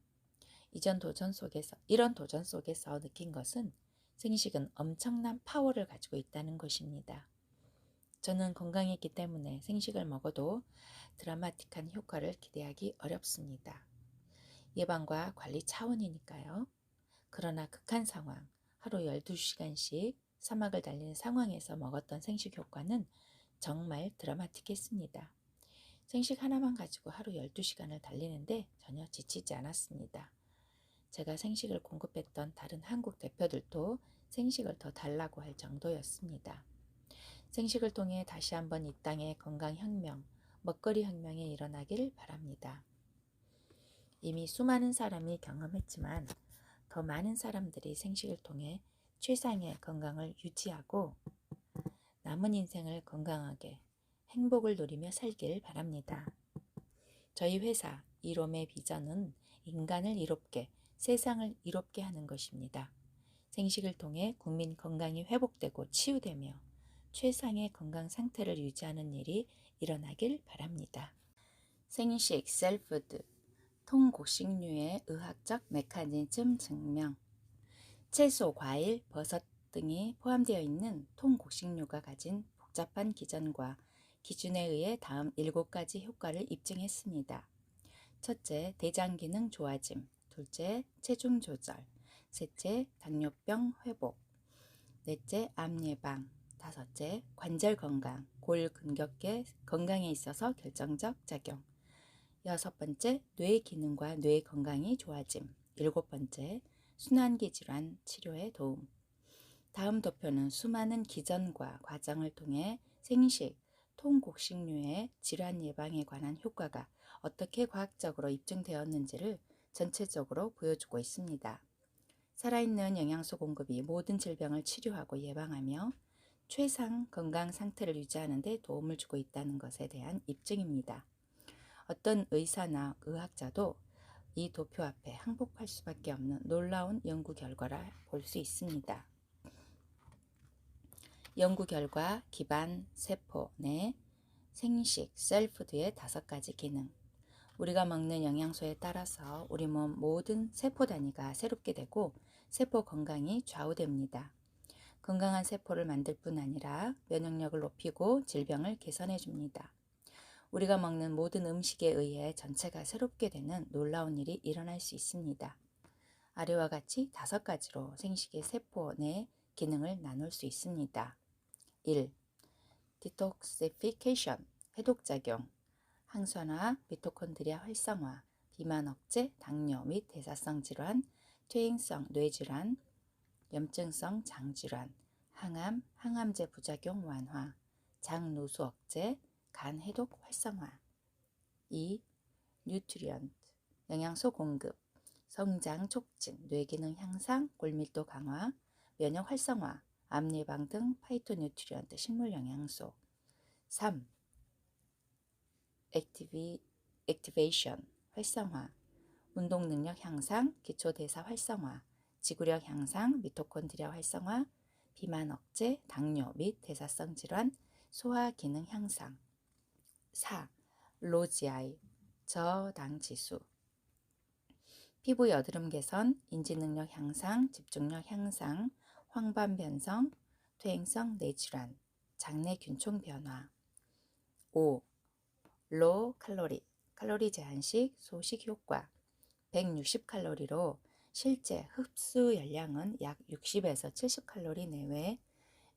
이런 도전 속에서 느낀 것은 생식은 엄청난 파워를 가지고 있다는 것입니다. 저는 건강했기 때문에 생식을 먹어도 드라마틱한 효과를 기대하기 어렵습니다. 예방과 관리 차원이니까요. 그러나 극한 상황, 하루 12시간씩 사막을 달리는 상황에서 먹었던 생식 효과는 정말 드라마틱했습니다. 생식 하나만 가지고 하루 12시간을 달리는데 전혀 지치지 않았습니다. 제가 생식을 공급했던 다른 한국 대표들도 생식을 더 달라고 할 정도였습니다. 생식을 통해 다시 한번 이 땅의 건강혁명, 먹거리 혁명이 일어나길 바랍니다. 이미 수많은 사람이 경험했지만 더 많은 사람들이 생식을 통해 최상의 건강을 유지하고 남은 인생을 건강하게 행복을 누리며 살길 바랍니다. 저희 회사 이롬의 비전은 인간을 이롭게, 세상을 이롭게 하는 것입니다. 생식을 통해 국민 건강이 회복되고 치유되며 최상의 건강 상태를 유지하는 일이 일어나길 바랍니다. 생식 셀푸드, 통곡식류의 의학적 메커니즘 증명. 채소, 과일, 버섯 등이 포함되어 있는 통곡식류가 가진 복잡한 기전과 기준에 의해 다음 7가지 효과를 입증했습니다. 첫째, 대장 기능 좋아짐. 둘째, 체중 조절. 셋째, 당뇨병 회복. 넷째, 암 예방. 다섯째, 관절 건강, 골근격계 건강에 있어서 결정적 작용. 여섯 번째, 뇌 기능과 뇌 건강이 좋아짐. 일곱 번째, 순환기 질환 치료에 도움. 다음 도표는 수많은 기전과 과정을 통해 생식, 통곡식류의 질환 예방에 관한 효과가 어떻게 과학적으로 입증되었는지를 전체적으로 보여주고 있습니다. 살아있는 영양소 공급이 모든 질병을 치료하고 예방하며 최상 건강 상태를 유지하는 데 도움을 주고 있다는 것에 대한 입증입니다. 어떤 의사나 의학자도 이 도표 앞에 항복할 수밖에 없는 놀라운 연구 결과라 볼 수 있습니다. 연구 결과 기반 세포 내 생식 셀푸드의 5가지 기능. 우리가 먹는 영양소에 따라서 우리 몸 모든 세포 단위가 새롭게 되고 세포 건강이 좌우됩니다. 건강한 세포를 만들 뿐 아니라 면역력을 높이고 질병을 개선해 줍니다. 우리가 먹는 모든 음식에 의해 전체가 새롭게 되는 놀라운 일이 일어날 수 있습니다. 아래와 같이 5가지로 생식의 세포 내 기능을 나눌 수 있습니다. 1. 디톡시피케이션, 해독작용, 항산화, 미토콘드리아 활성화, 비만 억제, 당뇨 및 대사성 질환, 퇴행성 뇌질환, 염증성 장질환, 항암, 항암제 부작용 완화, 장누수 억제, 간 해독 활성화. 2. 뉴트리언트, 영양소 공급, 성장 촉진, 뇌기능 향상, 골밀도 강화, 면역 활성화, 암 예방 등 파이토뉴트리언트 식물 영양소. 3. 액티베이션, 활성화, 운동 능력 향상, 기초 대사 활성화, 지구력 향상, 미토콘드리아 활성화, 비만 억제, 당뇨 및 대사성 질환, 소화 기능 향상. 4. 로지아이, 저당 지수, 피부 여드름 개선, 인지 능력 향상, 집중력 향상, 황반 변성, 퇴행성 뇌질환, 장내 균총 변화. 5. 로 칼로리, 칼로리 제한식 소식 효과. 160칼로리로 실제 흡수 열량은 약 60에서 70칼로리 내외,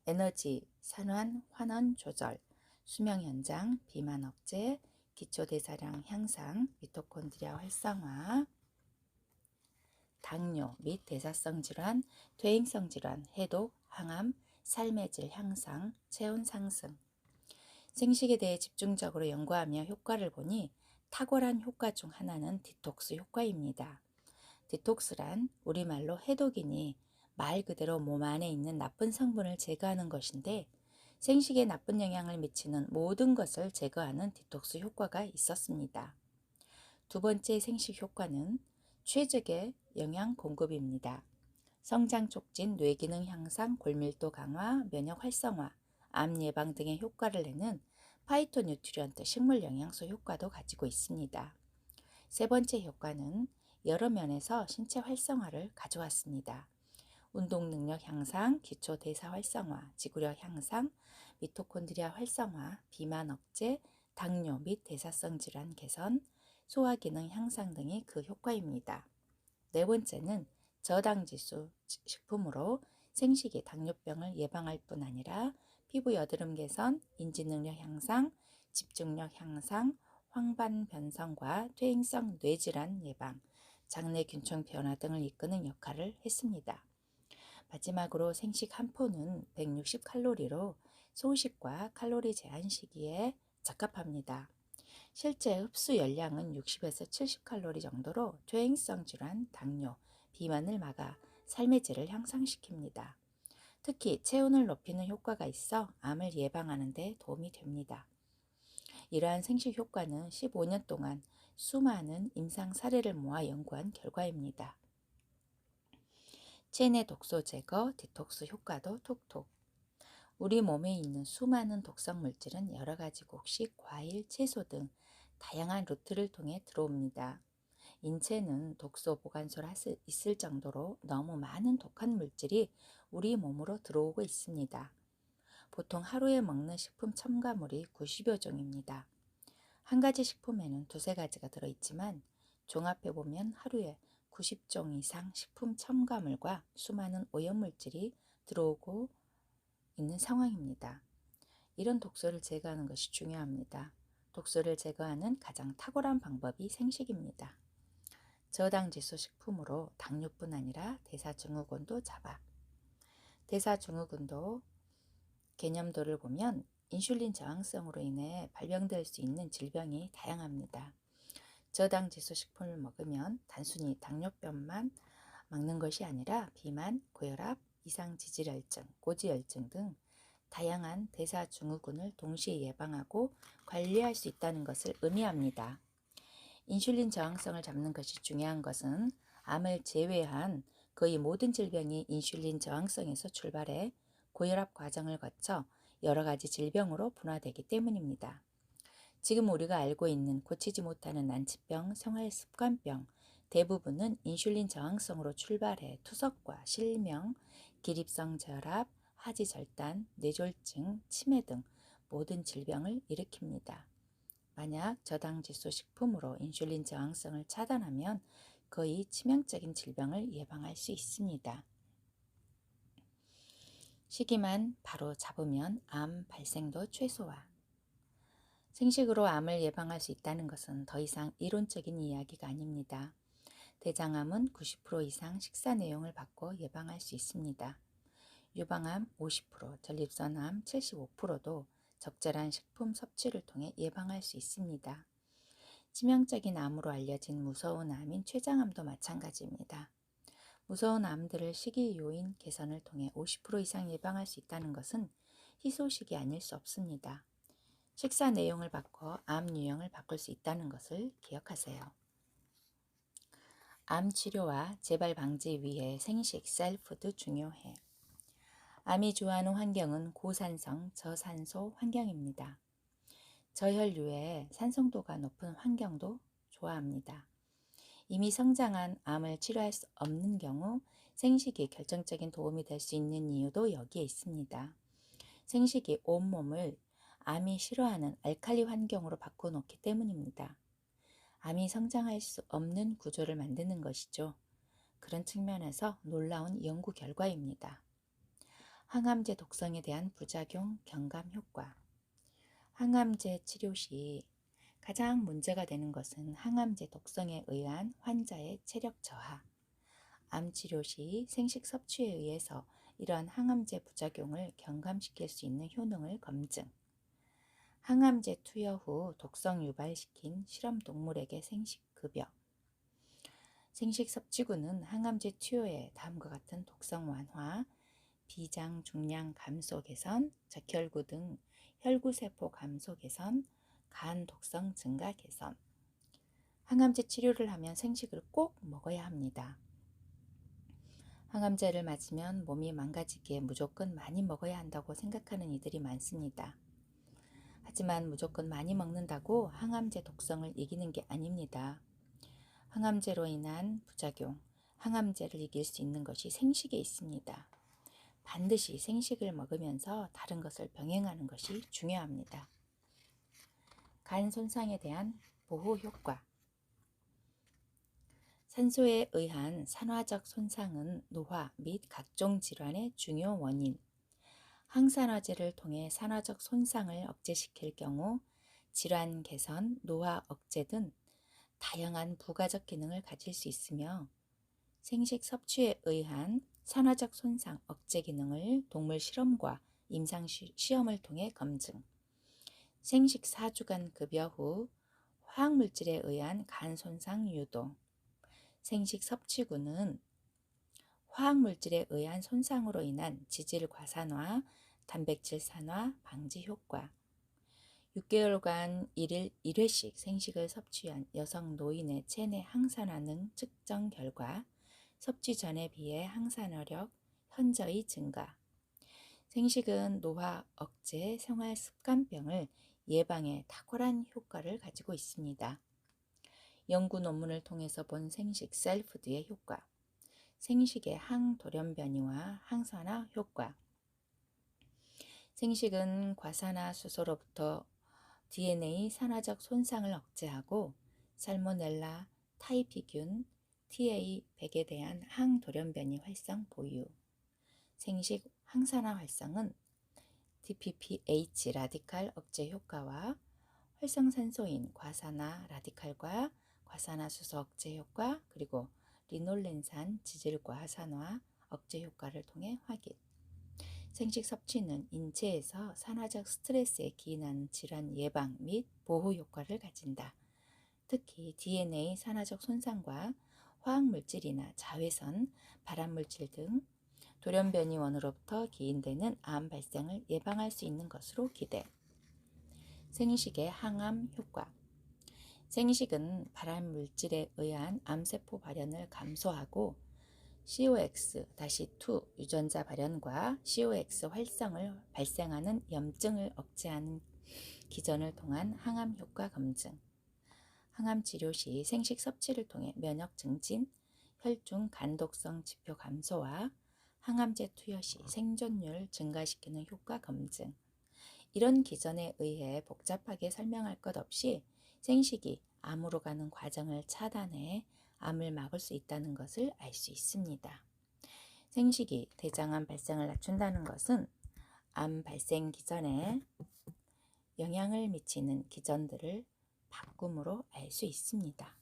에너지, 산환, 환원 조절, 수명 연장, 비만 억제, 기초 대사량 향상, 미토콘드리아 활성화. 당뇨 및 대사성 질환, 퇴행성 질환, 해독, 항암, 삶의 질 향상, 체온 상승. 생식에 대해 집중적으로 연구하며 효과를 보니 탁월한 효과 중 하나는 디톡스 효과입니다. 디톡스란 우리말로 해독이니 말 그대로 몸 안에 있는 나쁜 성분을 제거하는 것인데 생식에 나쁜 영향을 미치는 모든 것을 제거하는 디톡스 효과가 있었습니다. 두 번째 생식 효과는 최적의 영양 공급입니다. 성장 촉진, 뇌기능 향상, 골밀도 강화, 면역 활성화, 암 예방 등의 효과를 내는 파이토뉴트리언트 식물 영양소 효과도 가지고 있습니다. 세 번째 효과는 여러 면에서 신체 활성화를 가져왔습니다. 운동 능력 향상, 기초 대사 활성화, 지구력 향상, 미토콘드리아 활성화, 비만 억제, 당뇨 및 대사성 질환 개선, 소화 기능 향상 등이 그 효과입니다. 네 번째는 저당지수 식품으로 생식기 당뇨병을 예방할 뿐 아니라 피부 여드름 개선, 인지 능력 향상, 집중력 향상, 황반 변성과 퇴행성 뇌질환 예방, 장내 균총 변화 등을 이끄는 역할을 했습니다. 마지막으로 생식 한 포는 160칼로리로 소식과 칼로리 제한 시기에 적합합니다. 실제 흡수 열량은 60에서 70칼로리 정도로 퇴행성 질환, 당뇨, 비만을 막아 삶의 질을 향상시킵니다. 특히 체온을 높이는 효과가 있어 암을 예방하는 데 도움이 됩니다. 이러한 생식 효과는 15년 동안 수많은 임상 사례를 모아 연구한 결과입니다. 체내 독소 제거, 디톡스 효과도 톡톡. 우리 몸에 있는 수많은 독성 물질은 여러 가지 곡식, 과일, 채소 등 다양한 루트를 통해 들어옵니다. 인체는 독소 보관소라 있을 정도로 너무 많은 독한 물질이 우리 몸으로 들어오고 있습니다. 보통 하루에 먹는 식품 첨가물이 90여 종입니다. 한 가지 식품에는 두세 가지가 들어있지만 종합해보면 하루에 90종 이상 식품 첨가물과 수많은 오염물질이 들어오고 있는 상황입니다. 이런 독소를 제거하는 것이 중요합니다. 독소를 제거하는 가장 탁월한 방법이 생식입니다. 저당지수 식품으로 당뇨뿐 아니라 대사증후군도 잡아. 대사증후군도 개념도를 보면 인슐린 저항성으로 인해 발병될 수 있는 질병이 다양합니다. 저당지수 식품을 먹으면 단순히 당뇨병만 막는 것이 아니라 비만, 고혈압, 이상지질혈증, 고지혈증 등 다양한 대사증후군을 동시에 예방하고 관리할 수 있다는 것을 의미합니다. 인슐린 저항성을 잡는 것이 중요한 것은 암을 제외한 거의 모든 질병이 인슐린 저항성에서 출발해 고혈압 과정을 거쳐 여러 가지 질병으로 분화되기 때문입니다. 지금 우리가 알고 있는 고치지 못하는 난치병, 생활습관병 대부분은 인슐린 저항성으로 출발해 투석과 실명, 기립성 저혈압, 하지절단, 뇌졸중, 치매 등 모든 질병을 일으킵니다. 만약 저당지수 식품으로 인슐린 저항성을 차단하면 거의 치명적인 질병을 예방할 수 있습니다. 시기만 바로 잡으면 암 발생도 최소화. 생식으로 암을 예방할 수 있다는 것은 더 이상 이론적인 이야기가 아닙니다. 대장암은 90% 이상 식사 내용을 바꿔 예방할 수 있습니다. 유방암 50%, 전립선암 75%도 적절한 식품 섭취를 통해 예방할 수 있습니다. 치명적인 암으로 알려진 무서운 암인 췌장암도 마찬가지입니다. 무서운 암들을 식이 요인 개선을 통해 50% 이상 예방할 수 있다는 것은 희소식이 아닐 수 없습니다. 식사 내용을 바꿔 암 유형을 바꿀 수 있다는 것을 기억하세요. 암 치료와 재발 방지 위해 생식, 셀푸드 중요해. 암이 좋아하는 환경은 고산성, 저산소 환경입니다. 저혈류의 산성도가 높은 환경도 좋아합니다. 이미 성장한 암을 치료할 수 없는 경우 생식이 결정적인 도움이 될 수 있는 이유도 여기에 있습니다. 생식이 온몸을 암이 싫어하는 알칼리 환경으로 바꿔놓기 때문입니다. 암이 성장할 수 없는 구조를 만드는 것이죠. 그런 측면에서 놀라운 연구 결과입니다. 항암제 독성에 대한 부작용 경감 효과. 항암제 치료 시 가장 문제가 되는 것은 항암제 독성에 의한 환자의 체력 저하, 암 치료 시 생식 섭취에 의해서 이러한 항암제 부작용을 경감시킬 수 있는 효능을 검증. 항암제 투여 후 독성 유발시킨 실험 동물에게 생식 급여. 생식 섭취구는 항암제 투여에 다음과 같은 독성 완화, 비장 중량 감소 개선, 적혈구 등 혈구세포 감소 개선, 간 독성 증가 개선. 항암제 치료를 하면 생식을 꼭 먹어야 합니다. 항암제를 맞으면 몸이 망가지기에 무조건 많이 먹어야 한다고 생각하는 이들이 많습니다. 하지만 무조건 많이 먹는다고 항암제 독성을 이기는 게 아닙니다. 항암제로 인한 부작용, 항암제를 이길 수 있는 것이 생식에 있습니다. 반드시 생식을 먹으면서 다른 것을 병행하는 것이 중요합니다. 간 손상에 대한 보호 효과. 산소에 의한 산화적 손상은 노화 및 각종 질환의 중요 원인. 항산화제를 통해 산화적 손상을 억제시킬 경우 질환 개선, 노화 억제 등 다양한 부가적 기능을 가질 수 있으며 생식 섭취에 의한 산화적 손상 억제 기능을 동물 실험과 임상 시험을 통해 검증. 생식 4주간 급여 후 화학물질에 의한 간 손상 유도. 생식 섭취구는 화학물질에 의한 손상으로 인한 지질 과산화, 단백질 산화 방지 효과. 6개월간 1일 1회씩 생식을 섭취한 여성 노인의 체내 항산화능 측정 결과 섭취 전에 비해 항산화력 현저히 증가. 생식은 노화 억제 생활 습관병을 예방에 탁월한 효과를 가지고 있습니다. 연구 논문을 통해서 본 생식 셀푸드의 효과. 생식의 항돌연변이와 항산화 효과. 생식은 과산화수소로부터 DNA 산화적 손상을 억제하고 살모넬라, 타이피균, TA100에 대한 항돌연변이 활성 보유. 생식 항산화 활성은 DPPH 라디칼 억제 효과와 활성산소인 과산화 라디칼과 과산화수소 억제 효과, 그리고 리놀렌산 지질과 산화 억제 효과를 통해 확인. 생식 섭취는 인체에서 산화적 스트레스에 기인하는 질환 예방 및 보호 효과를 가진다. 특히 DNA 산화적 손상과 화학물질이나 자외선, 발암물질 등 돌연변이원으로부터 기인되는 암 발생을 예방할 수 있는 것으로 기대. 생식의 항암 효과. 생식은 발암물질에 의한 암세포 발현을 감소하고 COX-2 유전자 발현과 COX 활성을 발생하는 염증을 억제하는 기전을 통한 항암 효과 검증. 항암 치료 시 생식 섭취를 통해 면역 증진, 혈중 간독성 지표 감소와 항암제 투여 시 생존율을 증가시키는 효과 검증. 이런 기전에 의해 복잡하게 설명할 것 없이 생식이 암으로 가는 과정을 차단해 암을 막을 수 있다는 것을 알 수 있습니다. 생식이 대장암 발생을 낮춘다는 것은 암 발생 기전에 영향을 미치는 기전들을 바꿈으로 알 수 있습니다.